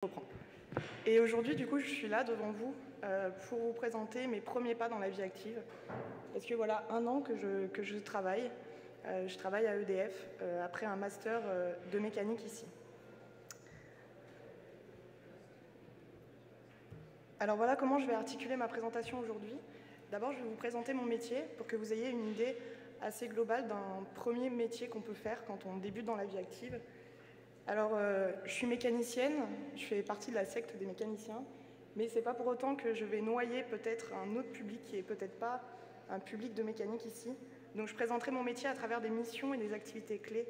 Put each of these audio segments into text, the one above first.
reprends. Et aujourd'hui, du coup, je suis là devant vous pour vous présenter mes premiers pas dans la vie active. Parce que voilà, 1 an que je travaille. Je travaille à EDF après un master de mécanique ici. Alors voilà comment je vais articuler ma présentation aujourd'hui. D'abord, je vais vous présenter mon métier pour que vous ayez une idée assez globale d'un premier métier qu'on peut faire quand on débute dans la vie active. Alors, je suis mécanicienne, je fais partie de la secte des mécaniciens, mais c'est pas pour autant que je vais noyer peut-être un autre public qui est peut-être pas un public de mécanique ici. Donc je présenterai mon métier à travers des missions et des activités clés,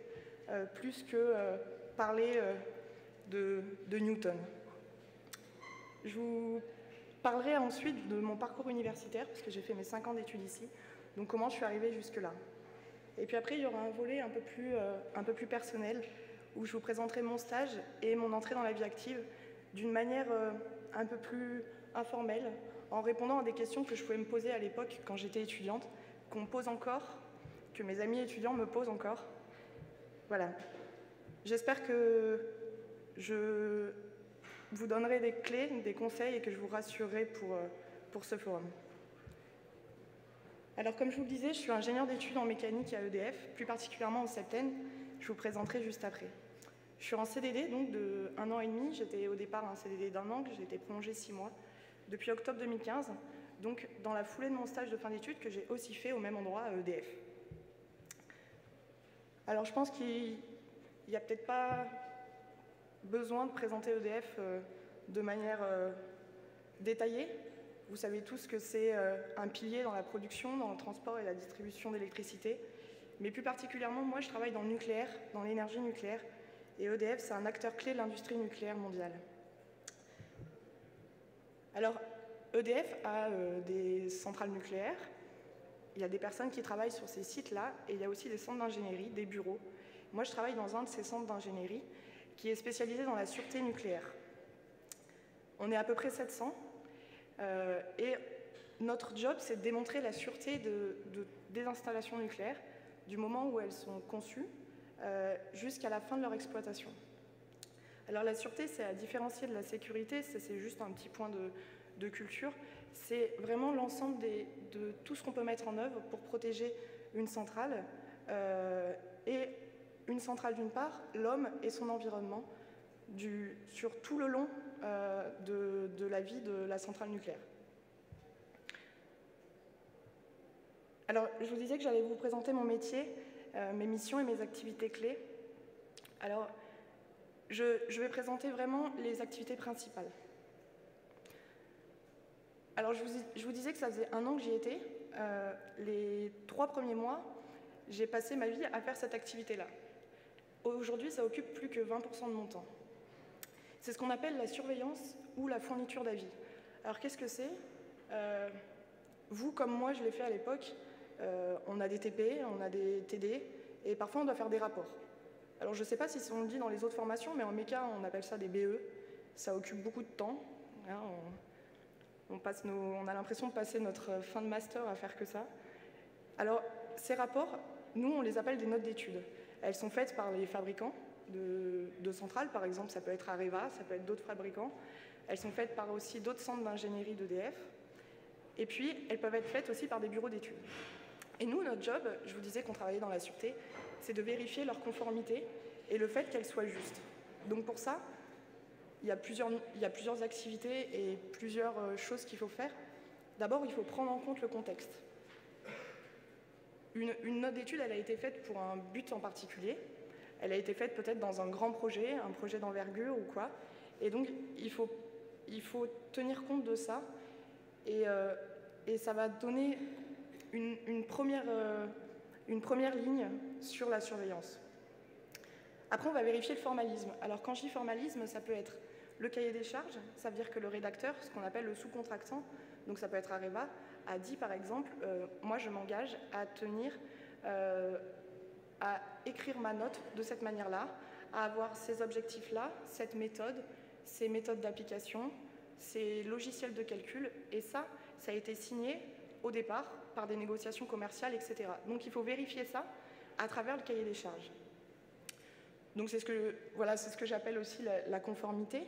plus que parler de Newton. Je vous parlerai ensuite de mon parcours universitaire, parce que j'ai fait mes 5 ans d'études ici, donc comment je suis arrivée jusque-là. Et puis après, il y aura un volet un peu plus personnel, où je vous présenterai mon stage et mon entrée dans la vie active d'une manière un peu plus informelle, en répondant à des questions que je pouvais me poser à l'époque quand j'étais étudiante, qu'on me pose encore, que mes amis étudiants me posent encore. Voilà. J'espère que je vous donnerai des clés, des conseils et que je vous rassurerai pour ce forum. Alors comme je vous le disais, je suis ingénieur d'études en mécanique à EDF, plus particulièrement au Septen. Je vous présenterai juste après. Je suis en CDD donc de 1 an et demi. J'étais au départ un CDD d'1 an, que j'ai été prolongé 6 mois, depuis octobre 2015, donc dans la foulée de mon stage de fin d'études que j'ai aussi fait au même endroit à EDF. Alors je pense qu'il n'y a peut-être pas besoin de présenter EDF de manière détaillée. Vous savez tous que c'est un pilier dans la production, dans le transport et la distribution d'électricité. Mais plus particulièrement, moi, je travaille dans le nucléaire, dans l'énergie nucléaire. Et EDF, c'est un acteur clé de l'industrie nucléaire mondiale. Alors, EDF a des centrales nucléaires. Il y a des personnes qui travaillent sur ces sites-là. Et il y a aussi des centres d'ingénierie, des bureaux. Moi, je travaille dans un de ces centres d'ingénierie qui est spécialisé dans la sûreté nucléaire. On est à peu près 700. Et notre job, c'est de démontrer la sûreté des installations nucléaires du moment où elles sont conçues jusqu'à la fin de leur exploitation. Alors la sûreté, c'est à différencier de la sécurité, c'est juste un petit point de culture. C'est vraiment l'ensemble de tout ce qu'on peut mettre en œuvre pour protéger une centrale, et une centrale d'une part, l'homme et son environnement, sur tout le long de la vie de la centrale nucléaire. Alors, je vous disais que j'allais vous présenter mon métier, mes missions et mes activités clés. Alors, je vais présenter vraiment les activités principales. Alors, je vous disais que ça faisait 1 an que j'y étais. Les 3 premiers mois, j'ai passé ma vie à faire cette activité-là. Aujourd'hui, ça occupe plus que 20% de mon temps. C'est ce qu'on appelle la surveillance ou la fourniture d'avis. Alors, qu'est-ce que c'est ? Vous, comme moi, je l'ai fait à l'époque. On a des TP, on a des TD, et parfois on doit faire des rapports. Alors je ne sais pas si on le dit dans les autres formations, mais en méca, on appelle ça des BE. Ça occupe beaucoup de temps. Hein, on a l'impression de passer notre fin de master à faire que ça. Alors ces rapports, nous, on les appelle des notes d'études. Elles sont faites par les fabricants de centrales, par exemple, ça peut être Areva, ça peut être d'autres fabricants. Elles sont faites par aussi d'autres centres d'ingénierie d'EDF. Et puis, elles peuvent être faites aussi par des bureaux d'études. Et nous, notre job, je vous disais qu'on travaillait dans la sûreté, c'est de vérifier leur conformité et le fait qu'elles soient justes. Donc pour ça, il y a plusieurs activités et plusieurs choses qu'il faut faire. D'abord, il faut prendre en compte le contexte. Une note d'étude, elle a été faite pour un but en particulier. Elle a été faite peut-être dans un grand projet, un projet d'envergure ou quoi. Et donc, il faut tenir compte de ça. Et ça va donner une première ligne sur la surveillance. Après, on va vérifier le formalisme. Alors, quand je dis formalisme, ça peut être le cahier des charges, ça veut dire que le rédacteur, ce qu'on appelle le sous-contractant, donc ça peut être Areva, a dit par exemple, moi je m'engage à à écrire ma note de cette manière-là, à avoir ces objectifs-là, cette méthode, ces méthodes d'application, ces logiciels de calcul, et ça a été signé au départ par des négociations commerciales, etc. Donc il faut vérifier ça à travers le cahier des charges. Donc c'est ce que j'appelle aussi la conformité.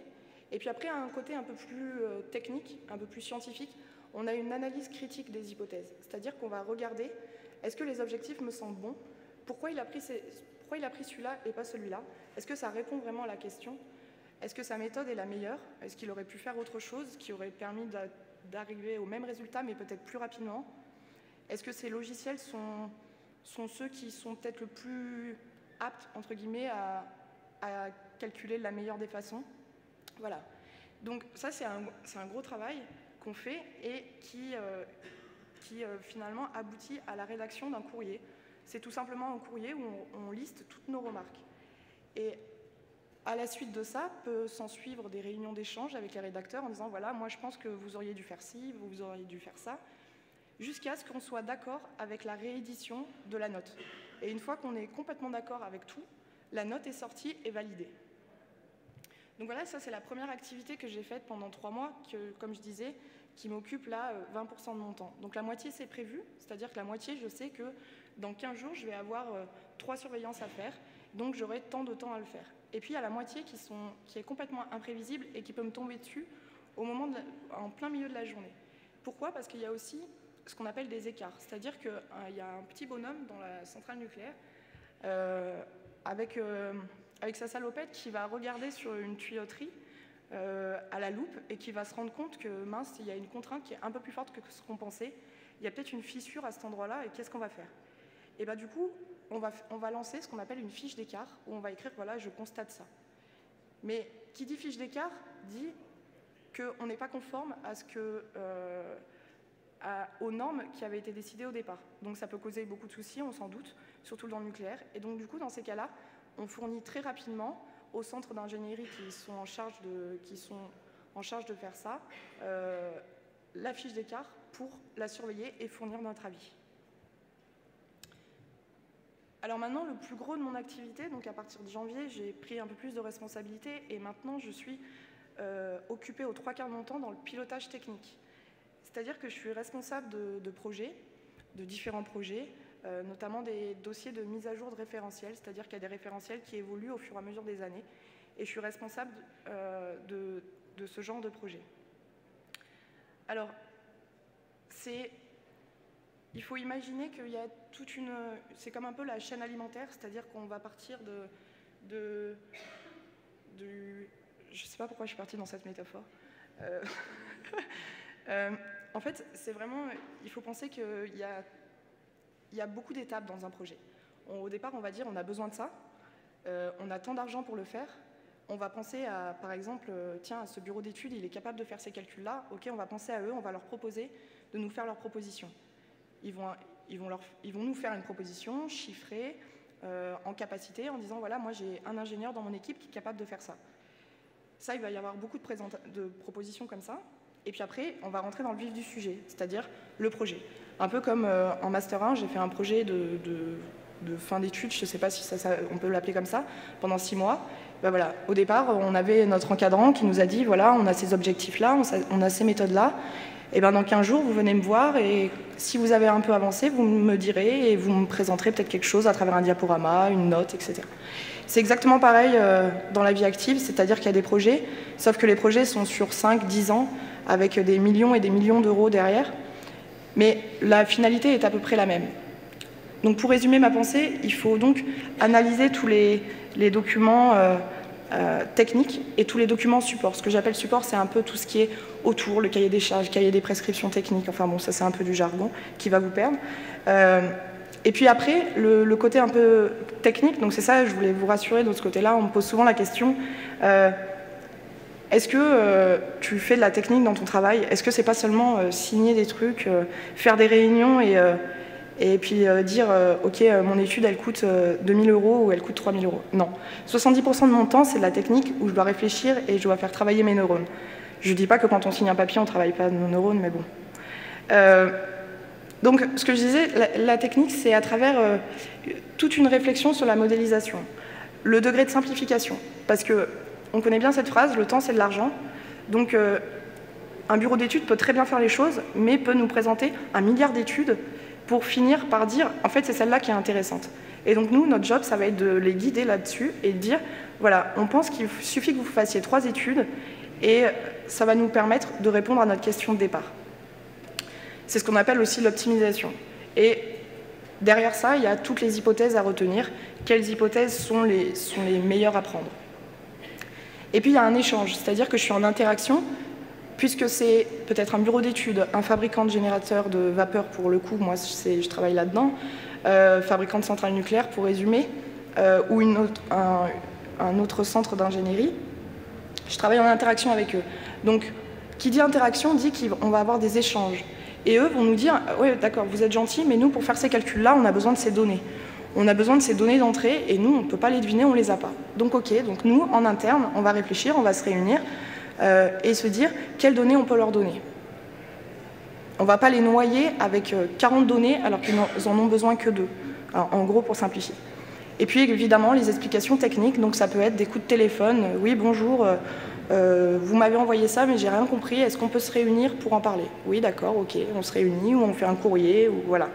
Et puis après, un côté un peu plus technique, un peu plus scientifique, on a une analyse critique des hypothèses. C'est-à-dire qu'on va regarder, est-ce que les objectifs me semblent bons? Pourquoi il a pris celui-là et pas celui-là? Est-ce que ça répond vraiment à la question? Est-ce que sa méthode est la meilleure? Est-ce qu'il aurait pu faire autre chose qui aurait permis d'arriver au même résultat, mais peut-être plus rapidement? Est-ce que ces logiciels sont ceux qui sont peut-être le plus aptes, entre guillemets, à calculer de la meilleure des façons? Voilà. Donc ça, c'est un gros travail qu'on fait et qui finalement aboutit à la rédaction d'un courrier. C'est tout simplement un courrier où on liste toutes nos remarques. Et à la suite de ça, peut s'en suivre des réunions d'échange avec les rédacteurs en disant « Voilà, moi je pense que vous auriez dû faire ci, vous auriez dû faire ça », jusqu'à ce qu'on soit d'accord avec la réédition de la note. Et une fois qu'on est complètement d'accord avec tout, la note est sortie et validée. Donc voilà, ça c'est la première activité que j'ai faite pendant 3 mois, comme je disais, qui m'occupe là 20% de mon temps. Donc la moitié c'est prévu, c'est-à-dire que la moitié, je sais que dans 15 jours, je vais avoir 3 surveillances à faire, donc j'aurai tant de temps à le faire. Et puis il y a la moitié qui est complètement imprévisible et qui peut me tomber dessus en plein milieu de la journée. Pourquoi? Parce qu'il y a aussi ce qu'on appelle des écarts, c'est-à-dire qu'il y a un petit bonhomme dans la centrale nucléaire avec sa salopette qui va regarder sur une tuyauterie à la loupe et qui va se rendre compte que mince, il y a une contrainte qui est un peu plus forte que ce qu'on pensait, il y a peut-être une fissure à cet endroit-là et qu'est-ce qu'on va faire? Et bien du coup, on va lancer ce qu'on appelle une fiche d'écart où on va écrire voilà, je constate ça. Mais qui dit fiche d'écart dit qu'on n'est pas conforme à aux normes qui avaient été décidées au départ. Donc ça peut causer beaucoup de soucis, on s'en doute, surtout dans le nucléaire. Et donc du coup, dans ces cas-là, on fournit très rapidement aux centres d'ingénierie qui sont en charge de faire ça, la fiche d'écart pour la surveiller et fournir notre avis. Alors maintenant, le plus gros de mon activité, donc à partir de janvier, j'ai pris un peu plus de responsabilités et maintenant je suis occupée aux 3/4 de mon temps dans le pilotage technique. C'est-à-dire que je suis responsable de projets, de différents projets, notamment des dossiers de mise à jour de référentiels, c'est-à-dire qu'il y a des référentiels qui évoluent au fur et à mesure des années. Et je suis responsable de ce genre de projet. Alors, il faut imaginer qu'il y a toute une... C'est comme un peu la chaîne alimentaire, c'est-à-dire qu'on va partir je ne sais pas pourquoi je suis partie dans cette métaphore. En fait, c'est vraiment... Il faut penser qu'il y a beaucoup d'étapes dans un projet. Au départ, on va dire on a besoin de ça, on a tant d'argent pour le faire. On va penser à, par exemple, tiens, ce bureau d'études, il est capable de faire ces calculs-là. Ok, on va penser à eux, on va leur proposer de nous faire leur proposition. Ils vont nous faire une proposition chiffrée, en capacité, en disant, voilà, moi j'ai un ingénieur dans mon équipe qui est capable de faire ça. Ça, il va y avoir beaucoup de propositions comme ça. Et puis après, on va rentrer dans le vif du sujet, c'est-à-dire le projet. Un peu comme en Master 1, j'ai fait un projet de fin d'études, je ne sais pas si on peut l'appeler comme ça, pendant 6 mois. Ben voilà. Au départ, on avait notre encadrant qui nous a dit, voilà, on a ces objectifs-là, on a ces méthodes-là, et ben dans 15 jours, vous venez me voir, et si vous avez un peu avancé, vous me direz, et vous me présenterez peut-être quelque chose à travers un diaporama, une note, etc. C'est exactement pareil dans la vie active, c'est-à-dire qu'il y a des projets, sauf que les projets sont sur 5, 10 ans, avec des millions et des millions d'euros derrière, mais la finalité est à peu près la même. Donc pour résumer ma pensée, il faut donc analyser tous les documents techniques et tous les documents support. Ce que j'appelle support, c'est un peu tout ce qui est autour, le cahier des charges, le cahier des prescriptions techniques, enfin bon, ça c'est un peu du jargon qui va vous perdre. Et puis après, le côté un peu technique, donc c'est ça, je voulais vous rassurer de ce côté-là, on me pose souvent la question, est-ce que tu fais de la technique dans ton travail? Est-ce que c'est pas seulement signer des trucs, faire des réunions et puis dire ok, mon étude elle coûte 2 000 € ou elle coûte 3 000 €. Non. 70% de mon temps c'est de la technique où je dois réfléchir et je dois faire travailler mes neurones. Je ne dis pas que quand on signe un papier on ne travaille pas nos neurones, mais bon. Donc ce que je disais, la technique c'est à travers toute une réflexion sur la modélisation. Le degré de simplification, parce que on connaît bien cette phrase, le temps c'est de l'argent. Donc un bureau d'études peut très bien faire les choses, mais peut nous présenter 1 milliard d'études pour finir par dire, en fait, c'est celle-là qui est intéressante. Et donc nous, notre job, ça va être de les guider là-dessus et de dire, voilà, on pense qu'il suffit que vous fassiez 3 études et ça va nous permettre de répondre à notre question de départ. C'est ce qu'on appelle aussi l'optimisation. Et derrière ça, il y a toutes les hypothèses à retenir. Quelles hypothèses sont les meilleures à prendre? Et puis il y a un échange, c'est-à-dire que je suis en interaction, puisque c'est peut-être un bureau d'études, un fabricant de générateurs de vapeur pour le coup, moi je travaille là-dedans, fabricant de centrales nucléaires pour résumer, ou un autre centre d'ingénierie. Je travaille en interaction avec eux. Donc, qui dit interaction dit qu'on va avoir des échanges. Et eux vont nous dire, ouais, d'accord, vous êtes gentils, mais nous, pour faire ces calculs-là, on a besoin de ces données. On a besoin de ces données d'entrée, et nous, on ne peut pas les deviner, on ne les a pas. Donc, ok, donc nous, en interne, on va réfléchir, on va se réunir, et se dire quelles données on peut leur donner. On ne va pas les noyer avec 40 données, alors qu'ils n'en ont besoin que 2. Alors, en gros, pour simplifier. Et puis, évidemment, les explications techniques, donc ça peut être des coups de téléphone, oui, bonjour, vous m'avez envoyé ça, mais j'ai rien compris, est-ce qu'on peut se réunir pour en parler? Oui, d'accord, ok, on se réunit, ou on fait un courrier, ou voilà.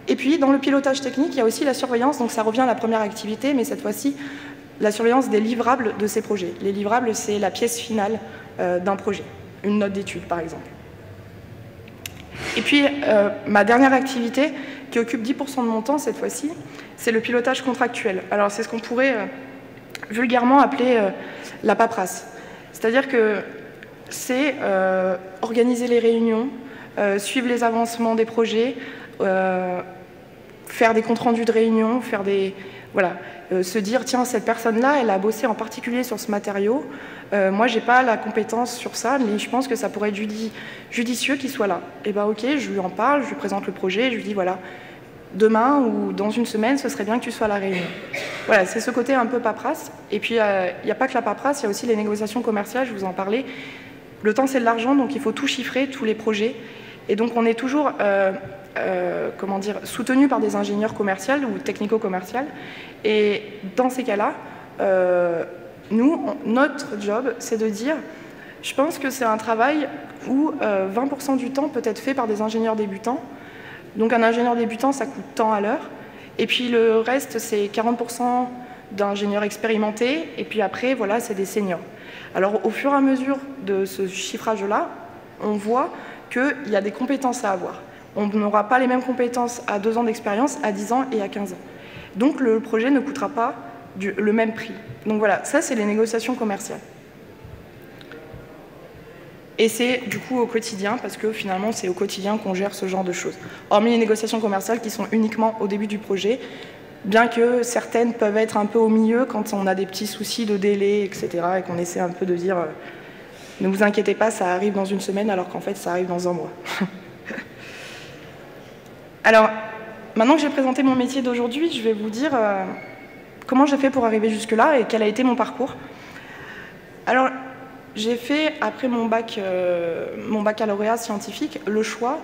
Et puis, dans le pilotage technique, il y a aussi la surveillance, donc ça revient à la première activité, mais cette fois-ci, la surveillance des livrables de ces projets. Les livrables, c'est la pièce finale d'un projet, une note d'étude, par exemple. Et puis, ma dernière activité, qui occupe 10% de mon temps cette fois-ci, c'est le pilotage contractuel. Alors, c'est ce qu'on pourrait vulgairement appeler la paperasse. C'est-à-dire que c'est organiser les réunions, suivre les avancements des projets, faire des comptes rendus de réunion, faire des... Voilà, se dire, tiens, cette personne-là, elle a bossé en particulier sur ce matériau. Moi, j'ai pas la compétence sur ça, mais je pense que ça pourrait être judicieux qu'il soit là. Et ben ok, je lui en parle, je lui présente le projet, je lui dis, voilà, demain ou dans une semaine, ce serait bien que tu sois à la réunion. Voilà, c'est ce côté un peu paperasse. Et puis, il n'y a pas que la paperasse, il y a aussi les négociations commerciales, je vous en parlais. Le temps, c'est de l'argent, donc il faut tout chiffrer, tous les projets. Et donc, on est toujours comment dire, soutenu par des ingénieurs commerciaux ou technico-commerciaux. Et dans ces cas-là, notre job, c'est de dire, je pense que c'est un travail où 20% du temps peut être fait par des ingénieurs débutants. Donc un ingénieur débutant, ça coûte tant à l'heure. Et puis le reste, c'est 40% d'ingénieurs expérimentés. Et puis après, voilà, c'est des seniors. Alors au fur et à mesure de ce chiffrage-là, on voit qu'il y a des compétences à avoir. On n'aura pas les mêmes compétences à 2 ans d'expérience, à 10 ans et à 15 ans. Donc le projet ne coûtera pas le même prix. Donc voilà, ça c'est les négociations commerciales. Et c'est du coup au quotidien, parce que finalement c'est au quotidien qu'on gère ce genre de choses. Hormis les négociations commerciales qui sont uniquement au début du projet, bien que certaines peuvent être un peu au milieu quand on a des petits soucis de délai, etc. et qu'on essaie un peu de dire ne vous inquiétez pas, ça arrive dans une semaine alors qu'en fait ça arrive dans un mois. Alors, maintenant que j'ai présenté mon métier d'aujourd'hui, je vais vous dire comment j'ai fait pour arriver jusque-là et quel a été mon parcours. Alors, j'ai fait, après mon baccalauréat scientifique, le choix,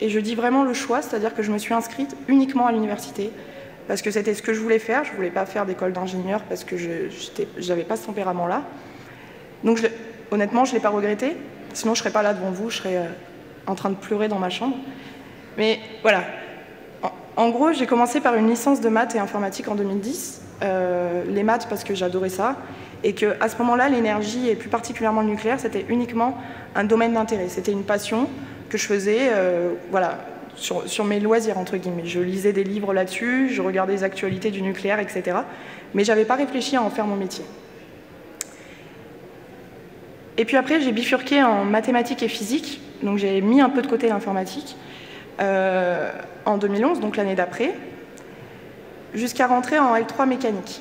et je dis vraiment le choix, c'est-à-dire que je me suis inscrite uniquement à l'université, parce que c'était ce que je voulais faire. Je ne voulais pas faire d'école d'ingénieur parce que je n'avais pas ce tempérament-là. Donc, honnêtement, je ne l'ai pas regretté, sinon je ne serais pas là devant vous, je serais en train de pleurer dans ma chambre. Mais voilà, en gros, j'ai commencé par une licence de maths et informatique en 2010. Les maths parce que j'adorais ça. Et qu'à ce moment-là, l'énergie, et plus particulièrement le nucléaire, c'était uniquement un domaine d'intérêt. C'était une passion que je faisais voilà, sur mes loisirs, entre guillemets. Je lisais des livres là-dessus, je regardais les actualités du nucléaire, etc. Mais je n'avais pas réfléchi à en faire mon métier. Et puis après, j'ai bifurqué en mathématiques et physique. Donc j'ai mis un peu de côté l'informatique. En 2011, donc l'année d'après, jusqu'à rentrer en L3 mécanique.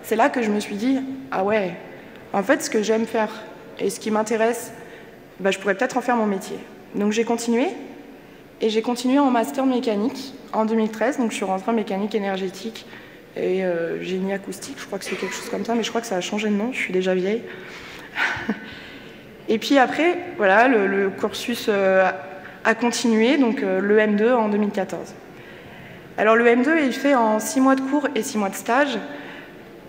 C'est là que je me suis dit, ah ouais, en fait, ce que j'aime faire et ce qui m'intéresse, bah, je pourrais peut-être en faire mon métier. Donc j'ai continué, et j'ai continué en master mécanique en 2013, donc je suis rentrée en mécanique énergétique et génie acoustique, je crois que c'est quelque chose comme ça, mais je crois que ça a changé de nom, je suis déjà vieille. Et puis après, voilà, le cursus a continué, donc le M2 en 2014. Alors le M2, il fait en 6 mois de cours et 6 mois de stage.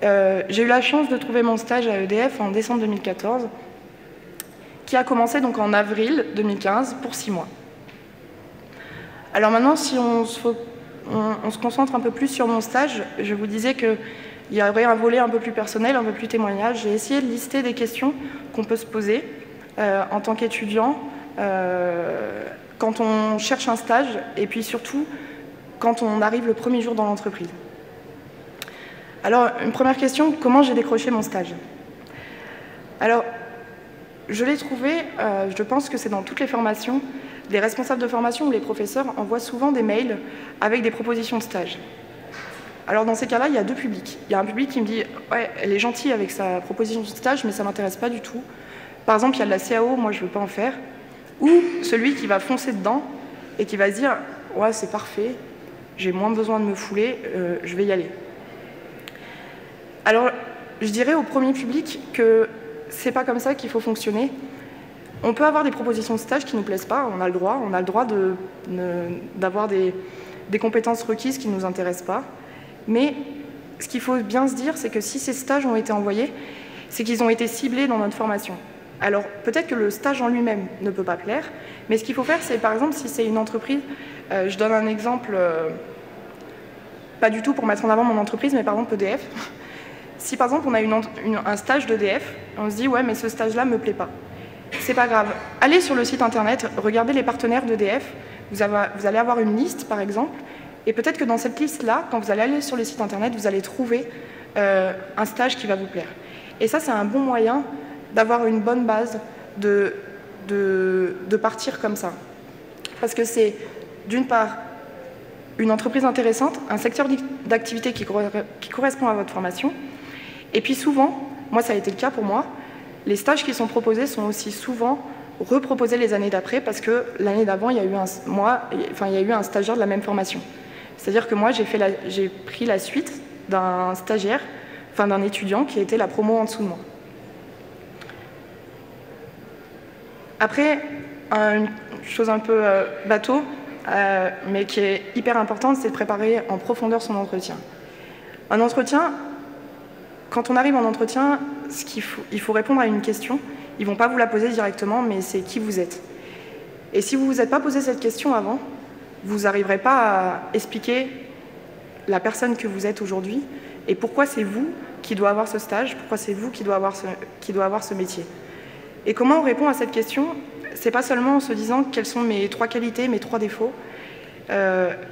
J'ai eu la chance de trouver mon stage à EDF en décembre 2014, qui a commencé donc en avril 2015 pour 6 mois. Alors maintenant, si on se concentre un peu plus sur mon stage, je vous disais qu'il il y aurait un volet un peu plus personnel, un peu plus témoignage. J'ai essayé de lister des questions qu'on peut se poser en tant qu'étudiant quand on cherche un stage et puis surtout quand on arrive le premier jour dans l'entreprise. Alors, une première question, comment j'ai décroché mon stage? Alors, je l'ai trouvé, je pense que c'est dans toutes les formations, les responsables de formation ou les professeurs envoient souvent des mails avec des propositions de stage. Alors dans ces cas-là, il y a deux publics. Il y a un public qui me dit « Ouais, elle est gentille avec sa proposition de stage, mais ça ne m'intéresse pas du tout. » Par exemple, il y a de la CAO, moi je ne veux pas en faire. Ou celui qui va foncer dedans et qui va se dire « Ouais, c'est parfait, j'ai moins besoin de me fouler, je vais y aller. » Alors, je dirais au premier public que c'est pas comme ça qu'il faut fonctionner. On peut avoir des propositions de stage qui ne nous plaisent pas, on a le droit d'avoir des compétences requises qui ne nous intéressent pas. Mais ce qu'il faut bien se dire, c'est que si ces stages ont été envoyés, c'est qu'ils ont été ciblés dans notre formation. Alors, peut-être que le stage en lui-même ne peut pas plaire, mais ce qu'il faut faire, c'est par exemple, si c'est une entreprise, je donne un exemple, pas du tout pour mettre en avant mon entreprise, mais par exemple EDF. Si par exemple on a un stage d'EDF, on se dit « Ouais, mais ce stage-là ne me plaît pas ». C'est pas grave. Allez sur le site internet, regardez les partenaires d'EDF, vous allez avoir une liste par exemple, et peut-être que dans cette liste-là, quand vous allez aller sur le site internet, vous allez trouver un stage qui va vous plaire. Et ça, c'est un bon moyen d'avoir une bonne base de partir comme ça. Parce que c'est, d'une part, une entreprise intéressante, un secteur d'activité qui correspond à votre formation, et puis souvent, moi ça a été le cas pour moi, les stages qui sont proposés sont aussi souvent reproposés les années d'après parce que l'année d'avant, il y a eu un stagiaire de la même formation. C'est-à-dire que moi, j'ai pris la suite d'un stagiaire, enfin d'un étudiant qui était la promo en dessous de moi. Après, une chose un peu bateau, mais qui est hyper importante, c'est de préparer en profondeur son entretien. Un entretien, quand on arrive en entretien, il faut répondre à une question. Ils ne vont pas vous la poser directement, mais c'est qui vous êtes. Et si vous ne vous êtes pas posé cette question avant, vous n'arriverez pas à expliquer la personne que vous êtes aujourd'hui et pourquoi c'est vous qui doit avoir ce stage, pourquoi c'est vous qui doit avoir ce métier. Et comment on répond à cette question? C'est pas seulement en se disant quelles sont mes 3 qualités, mes 3 défauts,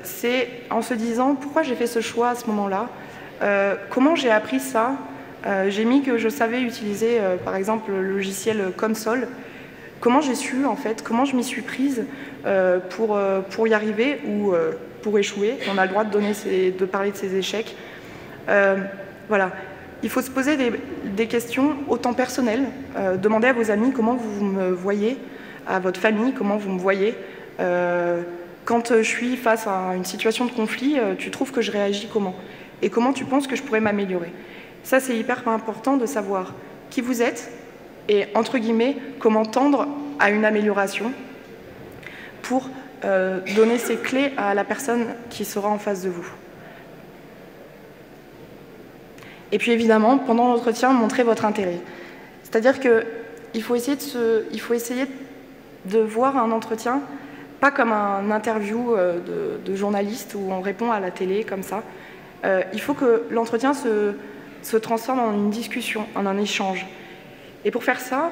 c'est en se disant pourquoi j'ai fait ce choix à ce moment-là, comment j'ai appris ça. J'ai mis que je savais utiliser, par exemple, le logiciel Console. Comment j'ai su, en fait, comment je m'y suis prise pour y arriver ou pour échouer. On a le droit de parler de ses échecs. Voilà. Il faut se poser des questions autant personnelles. Demandez à vos amis comment vous me voyez, à votre famille, comment vous me voyez. Quand je suis face à une situation de conflit, tu trouves que je réagis comment? Et comment tu penses que je pourrais m'améliorer? Ça, c'est hyper important de savoir qui vous êtes et, entre guillemets, comment tendre à une amélioration pour donner ces clés à la personne qui sera en face de vous. Et puis, évidemment, pendant l'entretien, montrez votre intérêt. C'est-à-dire qu'il faut essayer de voir un entretien pas comme un interview de journaliste où on répond à la télé, comme ça. Il faut que l'entretien se transforme en une discussion, en un échange. Et pour faire ça,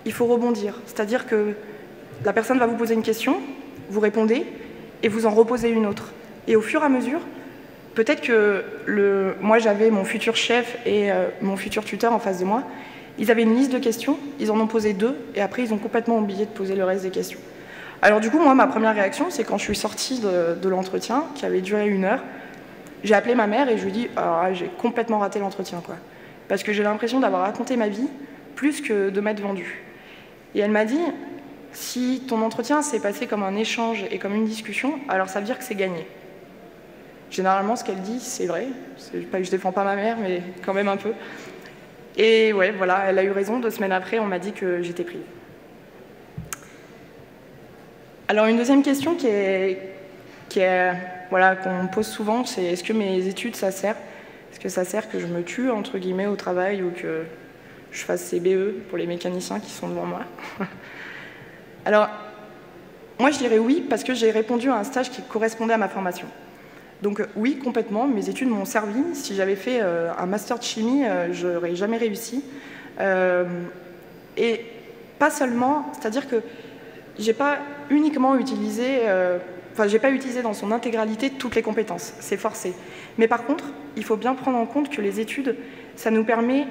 il faut rebondir. C'est-à-dire que la personne va vous poser une question, vous répondez, et vous en reposez une autre. Et au fur et à mesure, peut-être que moi j'avais mon futur chef et mon futur tuteur en face de moi, ils avaient une liste de questions, ils en ont posé 2, et après ils ont complètement oublié de poser le reste des questions. Alors du coup, moi, ma première réaction, c'est quand je suis sortie de l'entretien, qui avait duré 1 heure, j'ai appelé ma mère et je lui ai dit « j'ai complètement raté l'entretien, quoi. » Parce que j'ai l'impression d'avoir raconté ma vie plus que de m'être vendue. Et elle m'a dit « Si ton entretien s'est passé comme un échange et comme une discussion, alors ça veut dire que c'est gagné. » Généralement, ce qu'elle dit, c'est vrai. C'est pas que je défends pas ma mère, mais quand même un peu. Et ouais, voilà, elle a eu raison. 2 semaines après, on m'a dit que j'étais prise. Alors, une deuxième question voilà, qu'on me pose souvent, c'est est-ce que mes études, ça sert? Est-ce que ça sert que je me tue, entre guillemets, au travail ou que je fasse CBE pour les mécaniciens qui sont devant moi? Alors, moi, je dirais oui, parce que j'ai répondu à un stage qui correspondait à ma formation. Donc oui, complètement, mes études m'ont servi. Si j'avais fait un master de chimie, je n'aurais jamais réussi. Et pas seulement, c'est-à-dire que j'ai pas uniquement utilisé, j'ai pas utilisé dans son intégralité toutes les compétences, c'est forcé. Mais par contre, il faut bien prendre en compte que les études, ça nous permet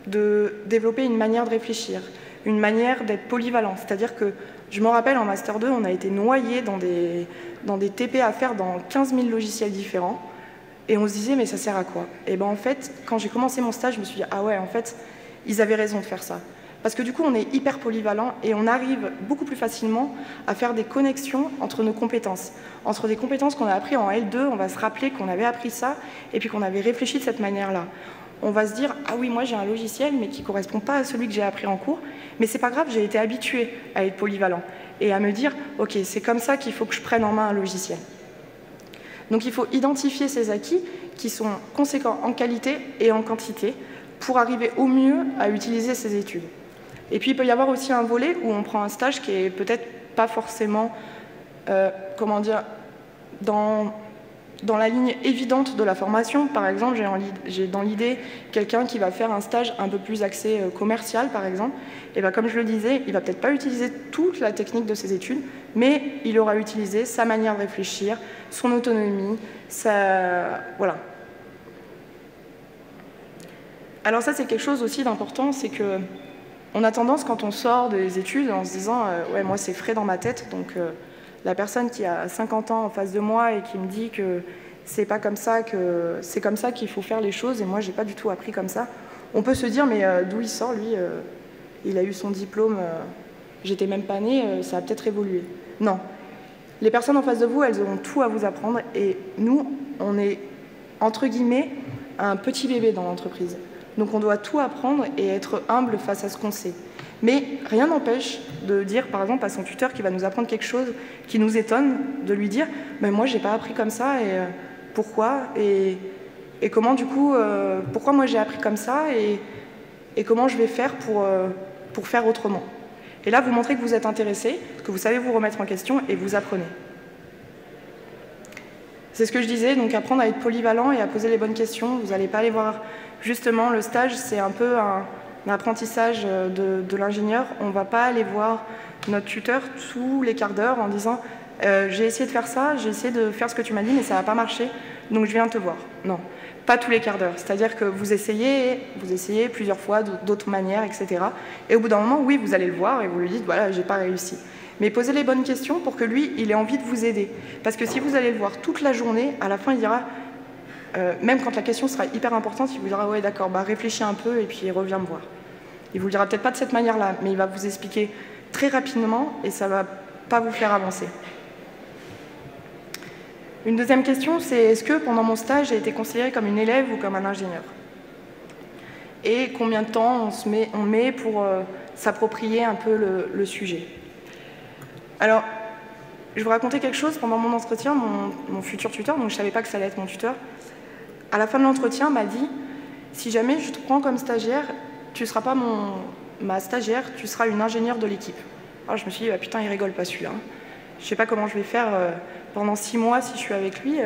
de développer une manière de réfléchir, une manière d'être polyvalent. C'est-à-dire que, je me rappelle, en Master 2, on a été noyés dans des TP à faire dans 15 000 logiciels différents, et on se disait, mais ça sert à quoi? Et bien en fait, quand j'ai commencé mon stage, je me suis dit, ah ouais, en fait, ils avaient raison de faire ça. Parce que du coup, on est hyper polyvalent et on arrive beaucoup plus facilement à faire des connexions entre nos compétences. Entre des compétences qu'on a apprises en L2, on va se rappeler qu'on avait appris ça et puis qu'on avait réfléchi de cette manière-là. On va se dire, ah oui, moi j'ai un logiciel mais qui ne correspond pas à celui que j'ai appris en cours, mais c'est pas grave, j'ai été habitué à être polyvalent et à me dire, ok, c'est comme ça qu'il faut que je prenne en main un logiciel. Donc il faut identifier ces acquis qui sont conséquents en qualité et en quantité pour arriver au mieux à utiliser ces études. Et puis il peut y avoir aussi un volet où on prend un stage qui est peut-être pas forcément, comment dire, dans la ligne évidente de la formation. Par exemple, j'ai dans l'idée quelqu'un qui va faire un stage un peu plus axé commercial, par exemple. Et bien, comme je le disais, il ne va peut-être pas utiliser toute la technique de ses études, mais il aura utilisé sa manière de réfléchir, son autonomie, voilà. Alors ça, c'est quelque chose aussi d'important, c'est que on a tendance, quand on sort des études, en se disant ouais, moi c'est frais dans ma tête, donc la personne qui a 50 ans en face de moi et qui me dit que c'est pas comme ça, que c'est comme ça qu'il faut faire les choses, et moi j'ai pas du tout appris comme ça, on peut se dire mais d'où il sort lui, il a eu son diplôme, j'étais même pas née, ça a peut-être évolué. Non. Les personnes en face de vous, elles auront tout à vous apprendre, et nous, on est, entre guillemets, un petit bébé dans l'entreprise. Donc on doit tout apprendre et être humble face à ce qu'on sait. Mais rien n'empêche de dire, par exemple, à son tuteur qui va nous apprendre quelque chose qui nous étonne, de lui dire « mais moi, j'ai pas appris comme ça, et pourquoi et comment, du coup, pourquoi moi j'ai appris comme ça, et comment je vais faire pour faire autrement ?» Et là, vous montrez que vous êtes intéressé, que vous savez vous remettre en question, et vous apprenez. C'est ce que je disais, donc apprendre à être polyvalent et à poser les bonnes questions. Vous n'allez pas aller voir... Justement, le stage, c'est un peu un apprentissage de l'ingénieur. On ne va pas aller voir notre tuteur tous les quarts d'heure en disant j'ai essayé de faire ça, j'ai essayé de faire ce que tu m'as dit, mais ça n'a pas marché, donc je viens te voir. Non, pas tous les quarts d'heure. C'est-à-dire que vous essayez plusieurs fois d'autres manières, etc. Et au bout d'un moment, oui, vous allez le voir et vous lui dites voilà, j'ai pas réussi. Mais posez les bonnes questions pour que lui, il ait envie de vous aider. Parce que si vous allez le voir toute la journée, à la fin, il dira... même quand la question sera hyper importante, il vous dira « ouais d'accord, bah, réfléchis un peu et puis reviens me voir ». Il vous le dira peut-être pas de cette manière-là, mais il va vous expliquer très rapidement et ça ne va pas vous faire avancer. Une deuxième question, c'est est-ce que pendant mon stage, j'ai été considérée comme une élève ou comme un ingénieur? Et combien de temps on met pour s'approprier un peu le sujet? Alors, je vais vous raconter quelque chose. Pendant mon entretien, mon futur tuteur, donc je ne savais pas que ça allait être mon tuteur, à la fin de l'entretien, m'a dit « si jamais je te prends comme stagiaire, tu ne seras pas ma stagiaire, tu seras une ingénieure de l'équipe. » Alors je me suis dit ah, « putain, il rigole pas celui-là. Je ne sais pas comment je vais faire pendant 6 mois si je suis avec lui. »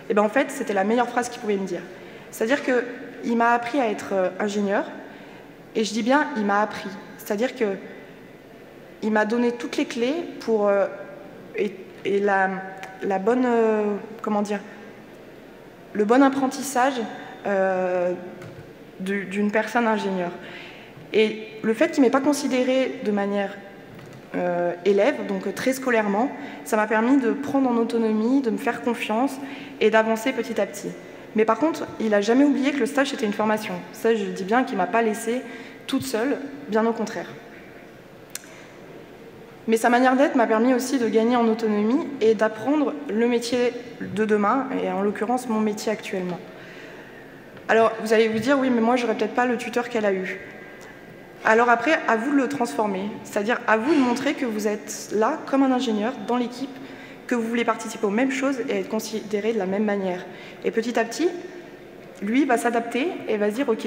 Et bien en fait, c'était la meilleure phrase qu'il pouvait me dire. C'est-à-dire qu'il m'a appris à être ingénieur, et je dis bien « il m'a appris ». C'est-à-dire qu'il m'a donné toutes les clés pour... et la bonne... comment dire, le bon apprentissage d'une personne ingénieure. Et le fait qu'il ne m'ait pas considéré de manière élève, donc très scolairement, ça m'a permis de prendre en autonomie, de me faire confiance et d'avancer petit à petit. Mais par contre, il n'a jamais oublié que le stage c'était une formation. Ça, je dis bien qu'il ne m'a pas laissée toute seule, bien au contraire. Mais sa manière d'être m'a permis aussi de gagner en autonomie et d'apprendre le métier de demain, et en l'occurrence mon métier actuellement. Alors vous allez vous dire, oui mais moi j'aurais peut-être pas le tuteur qu'elle a eu. Alors après, à vous de le transformer, c'est-à-dire à vous de montrer que vous êtes là comme un ingénieur dans l'équipe, que vous voulez participer aux mêmes choses et être considéré de la même manière. Et petit à petit, lui va s'adapter et va se dire, ok,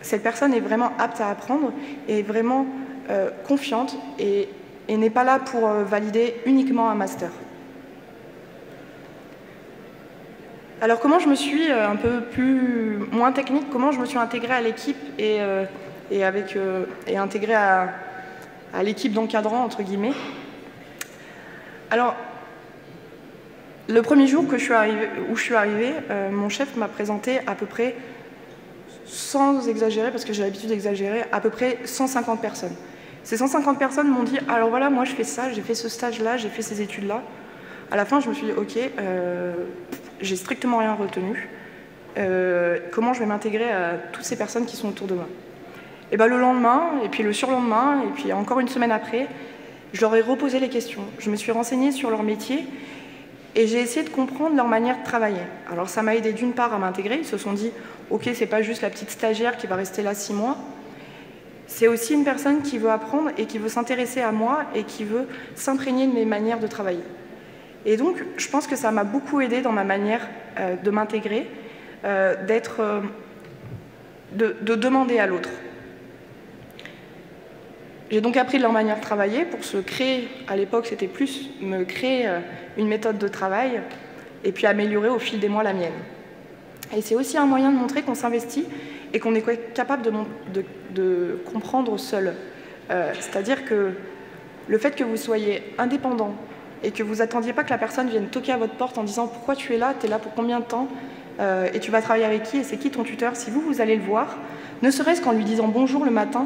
cette personne est vraiment apte à apprendre, est vraiment confiante et n'est pas là pour valider uniquement un master. Alors comment je me suis, un peu moins technique, comment je me suis intégrée à l'équipe et intégrée à l'équipe d'encadrants, entre guillemets. Alors, le premier jour où je suis arrivée, mon chef m'a présenté à peu près, sans exagérer, parce que j'ai l'habitude d'exagérer, à peu près 150 personnes. Ces 150 personnes m'ont dit, alors voilà, moi je fais ça, j'ai fait ce stage-là, j'ai fait ces études-là. À la fin, je me suis dit, ok, j'ai strictement rien retenu. Comment je vais m'intégrer à toutes ces personnes qui sont autour de moi? Et bien le lendemain, et puis le surlendemain, et puis encore une semaine après, je leur ai reposé les questions. Je me suis renseignée sur leur métier et j'ai essayé de comprendre leur manière de travailler. Alors ça m'a aidé d'une part à m'intégrer. Ils se sont dit, ok, c'est pas juste la petite stagiaire qui va rester là 6 mois. C'est aussi une personne qui veut apprendre et qui veut s'intéresser à moi et qui veut s'imprégner de mes manières de travailler. Et donc, je pense que ça m'a beaucoup aidé dans ma manière de m'intégrer, de demander à l'autre. J'ai donc appris de leur manière de travailler pour se créer, à l'époque c'était plus me créer une méthode de travail et puis améliorer au fil des mois la mienne. Et c'est aussi un moyen de montrer qu'on s'investit et qu'on est capable de comprendre seul. C'est-à-dire que le fait que vous soyez indépendant et que vous attendiez pas que la personne vienne toquer à votre porte en disant « Pourquoi tu es là? Tu es là pour combien de temps? Et tu vas travailler avec qui? Et c'est qui ton tuteur ?» Si vous allez le voir, ne serait-ce qu'en lui disant bonjour le matin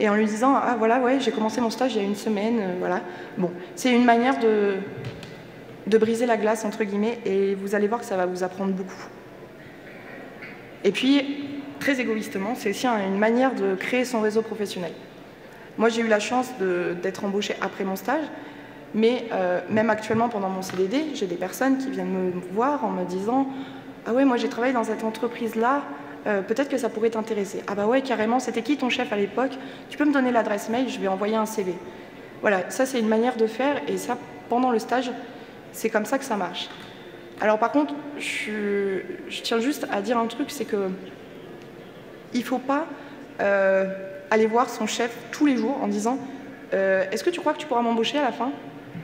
et en lui disant « Ah voilà, ouais, j'ai commencé mon stage il y a une semaine, voilà. » Bon, c'est une manière de briser la glace, entre guillemets, et vous allez voir que ça va vous apprendre beaucoup. Et puis, très égoïstement, c'est aussi une manière de créer son réseau professionnel. Moi, j'ai eu la chance d'être embauchée après mon stage, mais même actuellement, pendant mon CDD, j'ai des personnes qui viennent me voir en me disant « Ah ouais, moi j'ai travaillé dans cette entreprise-là, peut-être que ça pourrait t'intéresser. » « Ah bah ouais, carrément, c'était qui ton chef à l'époque? Tu peux me donner l'adresse mail, je vais envoyer un CV. » Voilà, ça c'est une manière de faire, et ça, pendant le stage, c'est comme ça que ça marche. Alors par contre, je tiens juste à dire un truc, c'est que il ne faut pas aller voir son chef tous les jours en disant est-ce que tu crois que tu pourras m'embaucher à la fin?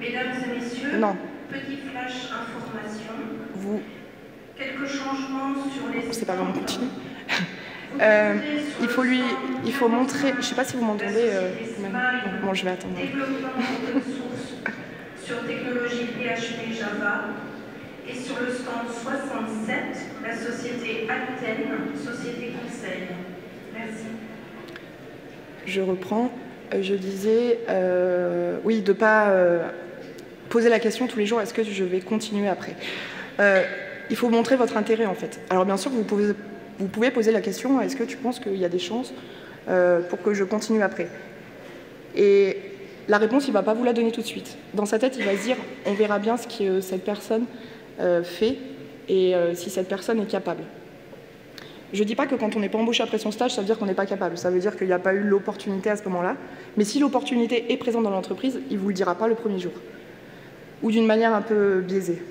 Mesdames et messieurs, non. Petit flash information. Vous... Quelques changements sur les... C'est pas vraiment continu. Il faut montrer... Je ne sais pas si vous m'entendez. Bon, je vais attendre. Développement open source sur technologie PHP Java. Et sur le stand 67, la société Alten, société conseil. Merci. Je reprends. Je disais, oui, de ne pas poser la question tous les jours, est-ce que je vais continuer après? Il faut montrer votre intérêt, en fait. Alors, bien sûr, vous pouvez poser la question, est-ce que tu penses qu'il y a des chances pour que je continue après? Et la réponse, il ne va pas vous la donner tout de suite. Dans sa tête, il va se dire, on verra bien ce que cette personne fait et si cette personne est capable. Je ne dis pas que quand on n'est pas embauché après son stage, ça veut dire qu'on n'est pas capable. Ça veut dire qu'il n'y a pas eu l'opportunité à ce moment-là. Mais si l'opportunité est présente dans l'entreprise, il ne vous le dira pas le premier jour. Ou d'une manière un peu biaisée.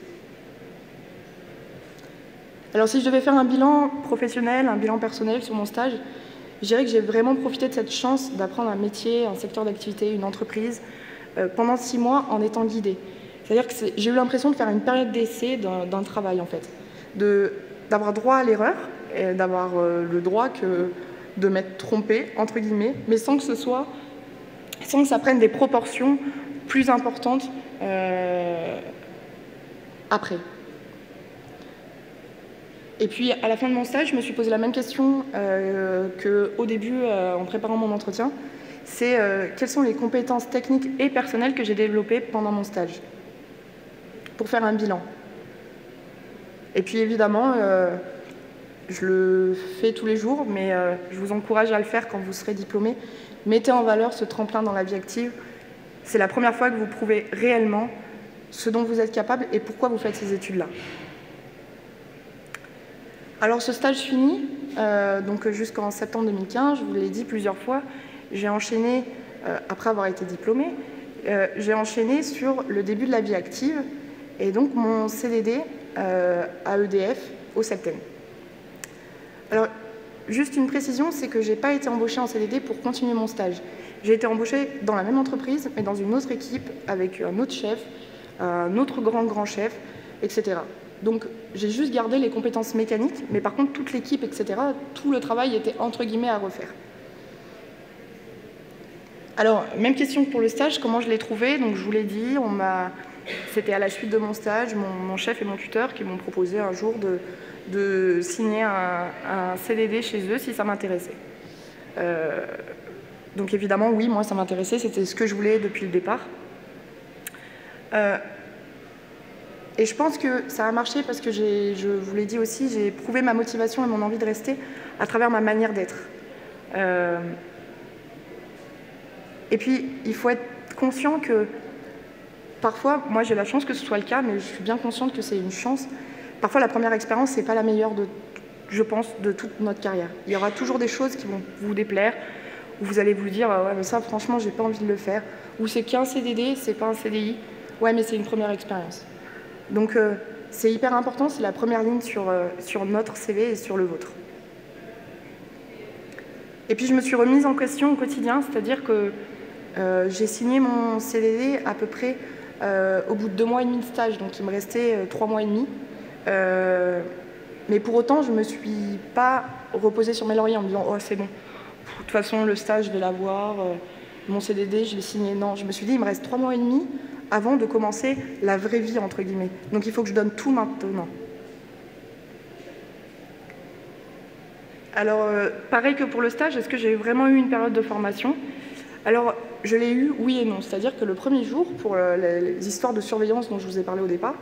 Alors si je devais faire un bilan professionnel, un bilan personnel sur mon stage, je dirais que j'ai vraiment profité de cette chance d'apprendre un métier, un secteur d'activité, une entreprise, pendant 6 mois en étant guidée. C'est-à-dire que j'ai eu l'impression de faire une période d'essai d'un travail, en fait. D'avoir droit à l'erreur, et d'avoir le droit de m'être trompée, entre guillemets, mais sans que ça prenne des proportions plus importantes après. Et puis, à la fin de mon stage, je me suis posé la même question qu'au début, en préparant mon entretien. C'est quelles sont les compétences techniques et personnelles que j'ai développées pendant mon stage, pour faire un bilan. Et puis, évidemment, je le fais tous les jours, mais je vous encourage à le faire quand vous serez diplômé. Mettez en valeur ce tremplin dans la vie active. C'est la première fois que vous prouvez réellement ce dont vous êtes capable et pourquoi vous faites ces études-là. Alors ce stage fini, donc jusqu'en septembre 2015, je vous l'ai dit plusieurs fois, j'ai enchaîné, après avoir été diplômée, j'ai enchaîné sur le début de la vie active et donc mon CDD à EDF au Septem. Alors, juste une précision, c'est que je n'ai pas été embauchée en CDD pour continuer mon stage. J'ai été embauchée dans la même entreprise, mais dans une autre équipe, avec un autre chef, un autre grand chef, etc. Donc j'ai juste gardé les compétences mécaniques, mais par contre toute l'équipe, etc., tout le travail était entre guillemets à refaire. Alors, même question que pour le stage, comment je l'ai trouvé? Donc je vous l'ai dit, c'était à la suite de mon stage, mon chef et mon tuteur qui m'ont proposé un jour de signer un CDD chez eux si ça m'intéressait. Donc évidemment, oui, moi ça m'intéressait, c'était ce que je voulais depuis le départ. Et je pense que ça a marché parce que, je vous l'ai dit aussi, j'ai prouvé ma motivation et mon envie de rester à travers ma manière d'être. Et puis, il faut être conscient que parfois, moi j'ai la chance que ce soit le cas, mais je suis bien consciente que c'est une chance. Parfois, la première expérience, c'est pas la meilleure, je pense, de toute notre carrière. Il y aura toujours des choses qui vont vous déplaire, où vous allez vous dire « ouais, mais ça, franchement, j'ai pas envie de le faire ». Ou c'est qu'un CDD, c'est pas un CDI. Ouais, mais c'est une première expérience. Donc, c'est hyper important, c'est la première ligne sur notre CV et sur le vôtre. Et puis, je me suis remise en question au quotidien, c'est-à-dire que j'ai signé mon CDD à peu près au bout de 2 mois et demi de stage, donc il me restait 3 mois et demi. Mais pour autant, je ne me suis pas reposée sur mes lauriers en me disant « oh, c'est bon, de toute façon, le stage, je vais l'avoir, mon CDD, je l'ai signé ». Non, je me suis dit « il me reste 3 mois et demi avant de commencer la vraie vie, entre guillemets. Donc il faut que je donne tout maintenant ». Alors, pareil que pour le stage, est-ce que j'ai vraiment eu une période de formation? Alors, je l'ai eu, oui et non. C'est-à-dire que le premier jour, pour les histoires de surveillance dont je vous ai parlé au départ,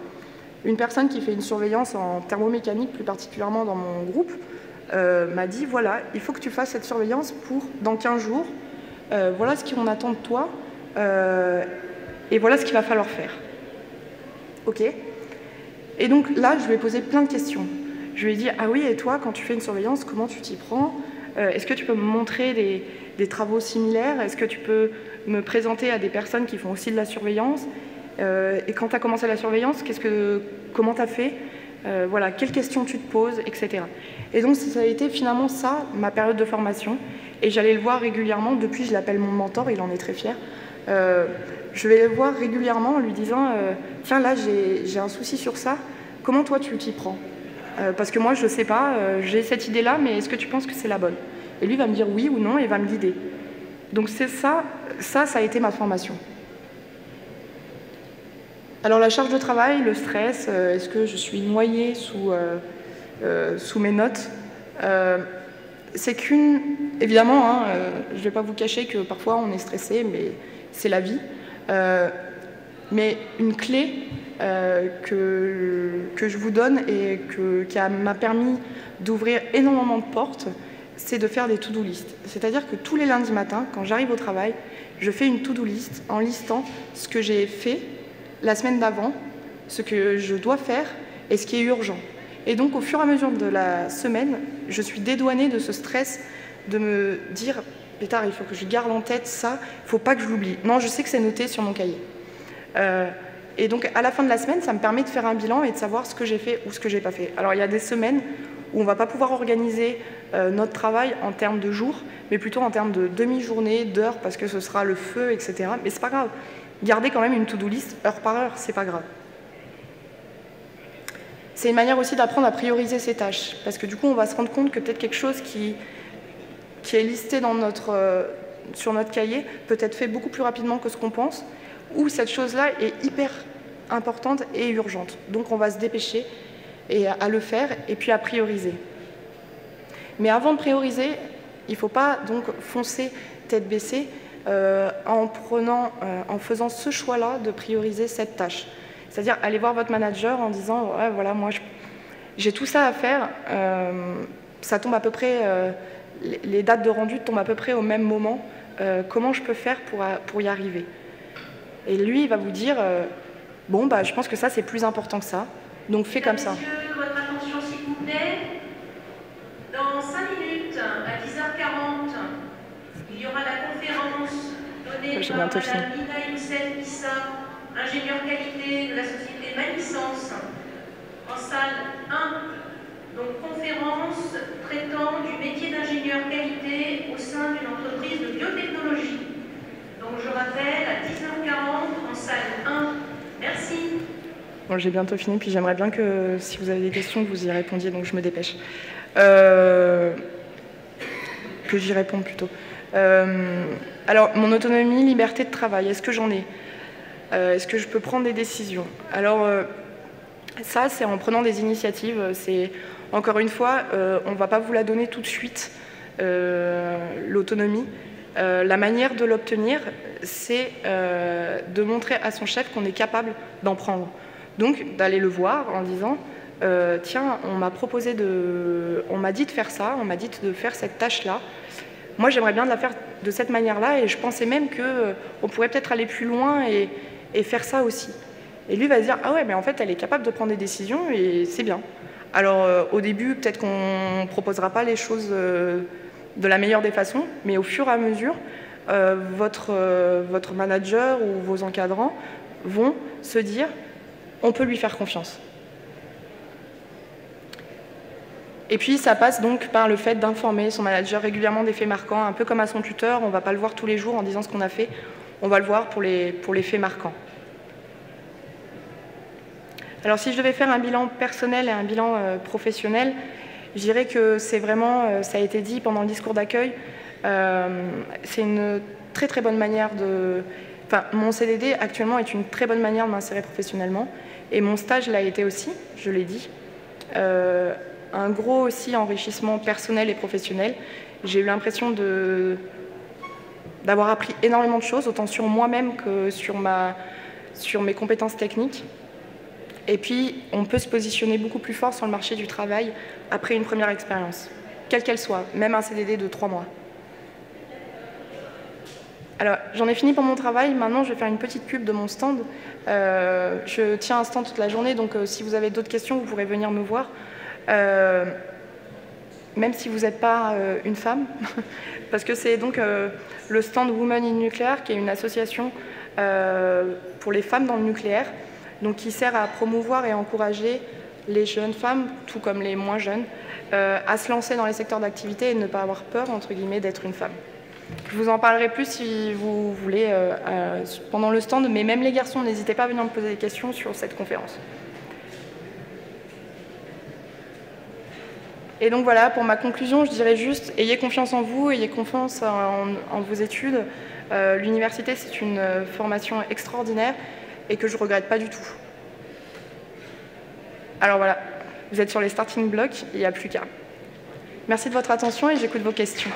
une personne qui fait une surveillance en thermomécanique, plus particulièrement dans mon groupe, m'a dit, voilà, il faut que tu fasses cette surveillance pour dans 15 jours, voilà ce qu'on attend de toi, et voilà ce qu'il va falloir faire. Ok? Et donc là, je lui ai posé plein de questions. Je lui ai dit, ah oui, et toi, quand tu fais une surveillance, comment tu t'y prends? Est-ce que tu peux me montrer des travaux similaires? Est-ce que tu peux me présenter à des personnes qui font aussi de la surveillance? Et quand tu as commencé la surveillance, comment tu as fait? Voilà, quelles questions tu te poses, etc. Et donc, ça a été finalement ça, ma période de formation. Et j'allais le voir régulièrement. Depuis, je l'appelle mon mentor, il en est très fier. Je vais le voir régulièrement en lui disant tiens, là, j'ai un souci sur ça. Comment toi, tu t'y prends? Parce que moi, je ne sais pas, j'ai cette idée-là, mais est-ce que tu penses que c'est la bonne? Et lui va me dire oui ou non et va me guider. Donc c'est ça a été ma formation. Alors la charge de travail, le stress, est-ce que je suis noyée sous mes notes? C'est évidemment, hein, je ne vais pas vous cacher que parfois on est stressé, mais c'est la vie. Mais une clé que je vous donne et qui m'a permis d'ouvrir énormément de portes, c'est de faire des to-do list. C'est-à-dire que tous les lundis matins, quand j'arrive au travail, je fais une to-do list en listant ce que j'ai fait la semaine d'avant, ce que je dois faire et ce qui est urgent. Et donc, au fur et à mesure de la semaine, je suis dédouanée de ce stress de me dire « Pétard, il faut que je garde en tête ça, il ne faut pas que je l'oublie. » Non, je sais que c'est noté sur mon cahier. Et donc, à la fin de la semaine, ça me permet de faire un bilan et de savoir ce que j'ai fait ou ce que je n'ai pas fait. Alors, il y a des semaines où on ne va pas pouvoir organiser notre travail en termes de jours, mais plutôt en termes de demi-journée, d'heures, parce que ce sera le feu, etc. Mais c'est pas grave. Gardez quand même une to-do list heure par heure, c'est pas grave. C'est une manière aussi d'apprendre à prioriser ses tâches, parce que du coup, on va se rendre compte que peut-être quelque chose qui est listé sur notre cahier peut être fait beaucoup plus rapidement que ce qu'on pense, ou cette chose-là est hyper importante et urgente. Donc, on va se dépêcher à le faire et puis à prioriser. Mais avant de prioriser, il ne faut pas donc foncer tête baissée en faisant ce choix-là de prioriser cette tâche. C'est-à-dire aller voir votre manager en disant ouais, voilà, moi j'ai tout ça à faire, ça tombe à peu près, les dates de rendu tombent à peu près au même moment, comment je peux faire pour y arriver? Et lui, il va vous dire bon, bah, je pense que ça c'est plus important que ça, donc fais comme ça. Messieurs, votre attention s'il vous plaît. Dans 5 minutes, à 10h40, il y aura la conférence donnée par Madame Nina Youssef Issa, ingénieure qualité de la société Manisens, en salle 1. Donc, conférence traitant du métier d'ingénieur qualité au sein d'une entreprise de biotechnologie. Donc, je rappelle, à 10h40, en salle 1. Merci. Bon, j'ai bientôt fini, puis j'aimerais bien que, si vous avez des questions, que vous y répondiez, donc je me dépêche. Que j'y réponde plutôt. Alors, mon autonomie, liberté de travail, est-ce que j'en ai? Est-ce que je peux prendre des décisions? Alors, ça, c'est en prenant des initiatives. C'est, encore une fois, on ne va pas vous la donner tout de suite, l'autonomie. La manière de l'obtenir, c'est de montrer à son chef qu'on est capable d'en prendre. Donc, d'aller le voir en disant « Tiens, on m'a dit de faire ça, on m'a dit de faire cette tâche-là. Moi, j'aimerais bien la faire de cette manière-là et je pensais même qu'on pourrait peut-être aller plus loin et faire ça aussi. » Et lui va se dire « Ah ouais, mais en fait, elle est capable de prendre des décisions et c'est bien. » Alors, au début, peut-être qu'on ne proposera pas les choses de la meilleure des façons, mais au fur et à mesure, votre manager ou vos encadrants vont se dire « On peut lui faire confiance. » Et puis, ça passe donc par le fait d'informer son manager régulièrement des faits marquants, un peu comme à son tuteur. On ne va pas le voir tous les jours en disant ce qu'on a fait. On va le voir pour les faits marquants. Alors, si je devais faire un bilan personnel et un bilan professionnel, je dirais que c'est vraiment, ça a été dit pendant le discours d'accueil, c'est une très très bonne manière de... Enfin, mon CDD actuellement est une très bonne manière de m'insérer professionnellement. Et mon stage l'a été aussi, je l'ai dit. Un gros aussi enrichissement personnel et professionnel. J'ai eu l'impression d'avoir appris énormément de choses, autant sur moi-même que sur mes compétences techniques. Et puis, on peut se positionner beaucoup plus fort sur le marché du travail après une première expérience, quelle qu'elle soit, même un CDD de 3 mois. Alors, j'en ai fini pour mon travail. Maintenant, je vais faire une petite pub de mon stand. Je tiens un stand toute la journée, donc si vous avez d'autres questions, vous pourrez venir me voir. Même si vous n'êtes pas une femme, parce que c'est donc le stand Women in Nuclear, qui est une association pour les femmes dans le nucléaire, donc qui sert à promouvoir et encourager les jeunes femmes, tout comme les moins jeunes, à se lancer dans les secteurs d'activité et ne pas avoir peur, entre guillemets, d'être une femme. Je vous en parlerai plus si vous voulez pendant le stand, mais même les garçons, n'hésitez pas à venir me poser des questions sur cette conférence. Et donc voilà, pour ma conclusion, je dirais juste, ayez confiance en vous, ayez confiance en vos études. L'université, c'est une formation extraordinaire et que je ne regrette pas du tout. Alors voilà, vous êtes sur les starting blocks, il n'y a plus qu'à. Merci de votre attention et j'écoute vos questions.